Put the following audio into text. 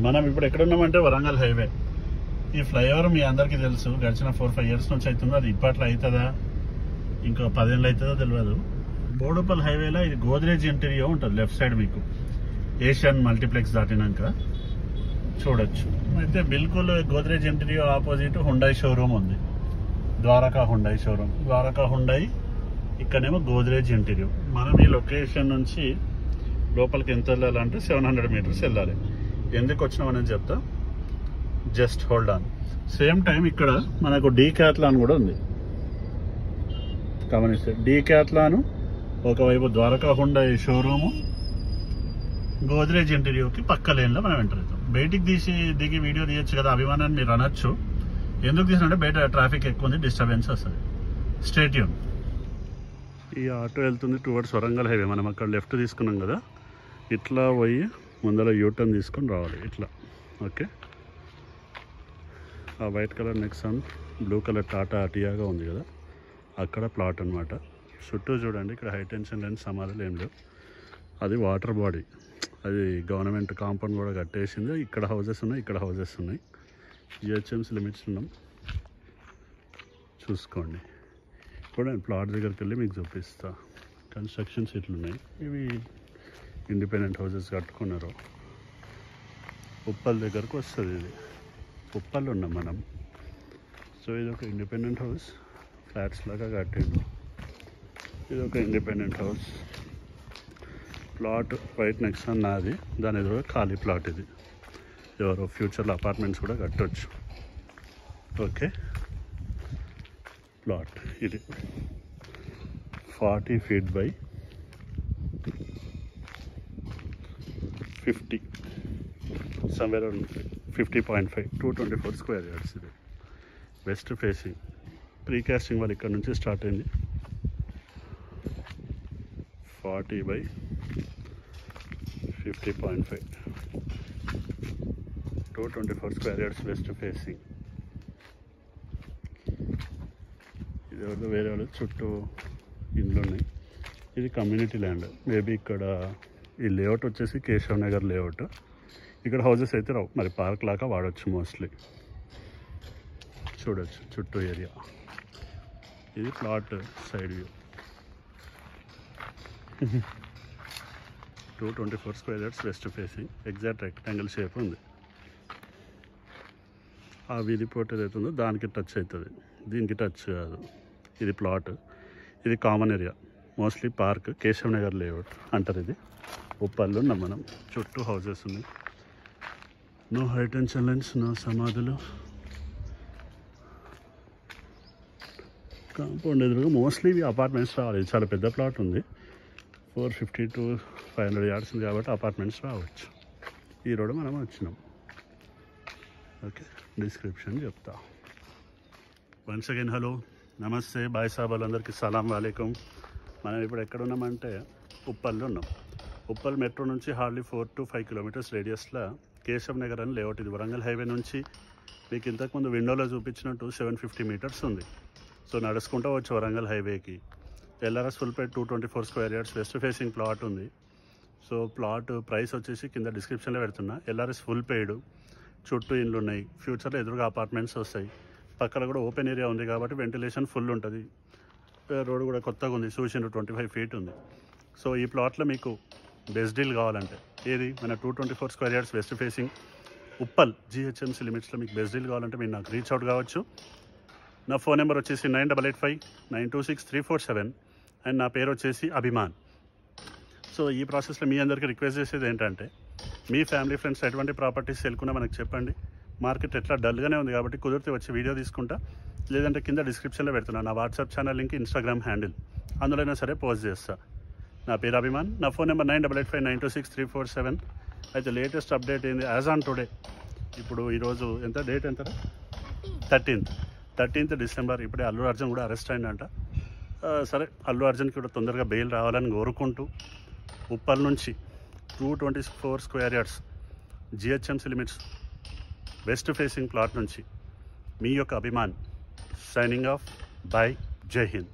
మనం ఇప్పుడు ఎక్కడున్నామంటే వరంగల్ హైవే. ఈ ఫ్లైఓవర్ మీ అందరికీ తెలుసు, గడిచిన 4-5 ఇయర్స్ నుంచి అవుతుందో. అది ఇప్పట్లో అవుతుందా ఇంకో 10 ఏళ్ళు అవుతుందో తెలియదు. బోడుపల్ హైవేలో ఇది గోద్రేజ్ ఇంటీరియో ఉంటుంది లెఫ్ట్ సైడ్. మీకు ఏషియన్ మల్టీప్లెక్స్ దాటినాక చూడొచ్చు. అయితే బిల్కుల్ Godrej Interio opposite Hyundai showroom ఉంది, Dwaraka Hyundai showroom. Dwaraka Hyundai, ఇక్కడేమో గోద్రేజ్ ఇంటీరియో. మనం ఈ లొకేషన్ నుంచి లోపలికి ఎంత వెళ్ళాలంటే 700 మీటర్స్ వెళ్ళాలి. ఎందుకు వచ్చినామని చెప్తా, just hold on. Same time ఇక్కడ మనకు డీకాథ్లాన్ కూడా ఉంది. గమనిస్తే డీకాథ్లాన్ ఒకవైపు, ద్వారకా హుండై షోరూము, గోద్రేజ్ ఇంటీరియోకి పక్క లేన్లో మనం ఎంటర్ అవుతాం. బయటికి దిగి వీడియో తీయచ్చు కదా, అభిమానాన్ని మీరు అనొచ్చు. ఎందుకు తీసినంటే బయట ట్రాఫిక్ ఎక్కువ ఉంది, డిస్టర్బెన్స్ వస్తుంది. Straight tune. ఈ ఆటో వెళ్తుంది టువర్డ్స్ వరంగల్ హైవే. మనం అక్కడ లెఫ్ట్ తీసుకున్నాం కదా, ఇట్లా పోయి ముందర యూటర్న్ తీసుకొని రావాలి ఇట్లా. ఓకే, ఆ white colour Nexon, blue colour Tata అటియాగా ఉంది కదా, అక్కడ ప్లాట్ అనమాట. చుట్టూ చూడండి, ఇక్కడ హై టెన్షన్ లైన్స్ సమాధాలు ఏం లేవు. అది వాటర్ బాడీ, అది గవర్నమెంట్ కాంపౌండ్ కూడా కట్టేసింది. ఇక్కడ హౌజెస్ ఉన్నాయి, ఇక్కడ హౌజెస్ ఉన్నాయి. జిహెచ్ఎంసీ లిమిట్స్ ఉన్నాం, చూసుకోండి. ఇప్పుడు నేను ప్లాట్ దగ్గరికి వెళ్ళి మీకు చూపిస్తా. కన్స్ట్రక్షన్స్ ఇట్లున్నాయి. ఇవి ఇండిపెండెంట్ హౌజెస్ కట్టుకున్నారు. ఉప్పల్ దగ్గరకు వస్తుంది ఇది. ఉప్పల్ ఉన్నాం మనం. సో ఇది ఒక ఇండిపెండెంట్ హౌస్, ఫ్లాట్స్ లాగా కట్టిండు. ఇది ఒక independent house. Plot white Nexon నాది, దాని ఎదురుగా ఖాళీ ప్లాట్. ఇది ఎవరో ఫ్యూచర్లో అపార్ట్మెంట్స్ కూడా కట్టవచ్చు. ఓకే, ప్లాట్ ఇది 40 feet by 50, somewhere around 50.5, 224 square yards. ఇది వెస్ట్ ఫేసింగ్. ప్రీకాస్టింగ్ వాళ్ళు ఇక్కడ నుంచి స్టార్ట్ అయింది. 40 by 50.5, 224 square yards west facing. ఇది ఎవరిదో వేరే వాళ్ళు చుట్టూ ఇండ్లు ఉన్నాయి. ఇది కమ్యూనిటీ ల్యాండ్. మేబీ ఇక్కడ ఈ లేఅవుట్ వచ్చేసి కేశవ్ నగర్ లేఅవుట్. ఇక్కడ హౌజెస్ అయితే రావు, మరి పార్క్ లాగా వాడచ్చు మోస్ట్లీ. చూడొచ్చు చుట్టూ ఏరియా. ఇది plot side view. 224 square yards west facing. Exact rectangle shape ఉంది. ఆ వీధి పోట్ ఏదైతుందో దానికి టచ్ అవుతుంది, దీనికి టచ్ కాదు. ఇది ప్లాట్, ఇది common area, mostly park. Keshav Nagar layout అంటారు ఇది. ఉప్పల్లో ఉన్నాం మనం. చుట్టూ హౌజెస్ ఉన్నాయి. No high tension lines, no సమాధులు. కాంపౌండ్ ఎదురుగా మోస్ట్లీ ఇవి అపార్ట్మెంట్స్ రావాలి. చాలా పెద్ద ప్లాట్ ఉంది, 450 to 500 yards ఉంది కాబట్టి అపార్ట్మెంట్స్ రావచ్చు. ఈ రోడ్ మనం వచ్చినాం. ఓకే, డిస్క్రిప్షన్ చెప్తా. వన్స్ అగైన్ హలో, నమస్తే, బాయ్ సాబ్, వాళ్ళందరికీ సలాం వాలేకుం. మనం ఇప్పుడు ఎక్కడ ఉన్నామంటే ఉప్పల్లో ఉన్నాం. ఉప్పల్ మెట్రో నుంచి హార్డ్లీ 4 to 5 kilometers రేడియస్లో కేశవ్ నగర్ అని లేఅవుట్. ఇది వరంగల్ హైవే నుంచి మీకు ఇంతకుముందు విండోలో చూపించినట్టు 750 meters ఉంది. సో నడుచుకుంటూ వచ్చి వరంగల్ హైవేకి. LRS full paid 224 square yards west facing plot ఉంది. సో ప్లాట్ ప్రైస్ వచ్చేసి కింద డిస్క్రిప్షన్లో పెడుతున్నా. ఎల్ఆర్ఎస్ ఫుల్ పెయిడ్, చుట్టూ ఇండ్లు ఉన్నాయి. ఫ్యూచర్లో ఎదురుగా అపార్ట్మెంట్స్ వస్తాయి. పక్కన కూడా ఓపెన్ ఏరియా ఉంది కాబట్టి వెంటిలేషన్ ఫుల్ ఉంటుంది. రోడ్ కూడా కొత్తగా ఉంది, చూసిన 25 feet ఉంది. సో ఈ ప్లాట్లో మీకు బెస్ట్ డీల్ కావాలంటే ఏది మన 224 square yards west facing Uppal GHMC లిమిట్స్లో మీకు బెస్ట్ డీల్ కావాలంటే మీరు నాకు రీచ్ అవుట్ కావచ్చు. నా ఫోన్ నెంబర్ వచ్చేసి 9885926347 అండ్ నా పేరు వచ్చేసి అభిమాన్. సో ఈ ప్రాసెస్లో మీ అందరికీ రిక్వెస్ట్ చేసేది ఏంటంటే, మీ ఫ్యామిలీ ఫ్రెండ్స్ ఎటువంటి ప్రాపర్టీస్ సెల్కున్నా మనకు చెప్పండి. మార్కెట్ ఎట్లా డల్గానే ఉంది కాబట్టి కుదిరితే వచ్చి వీడియో తీసుకుంటా, లేదంటే కింద డిస్క్రిప్షన్లో పెడుతున్నా నా WhatsApp channel link, Instagram handle, అందులోనే సరే పోస్ట్ చేస్తా. నా పేరు అభిమాన్. నా ఫోన్ నెంబర్ 9885926347. అయితే లేటెస్ట్ అప్డేట్ ఏంది, యాజ్ ఆన్ టుడే, ఇప్పుడు ఈరోజు ఎంత డేట్ ఎంత, 13th December. ఇప్పుడే అల్లు అర్జున్ కూడా అరెస్ట్ అయిందంట. సరే, అల్లు అర్జున్కి కూడా తొందరగా బెయిల్ రావాలని కోరుకుంటూ ఉప్పల్ నుంచి 224 square yards GHMC limits west facing plot నుంచి మీ యొక్క అభిమాన్ సైనింగ్ ఆఫ్. బై, జై హింద్.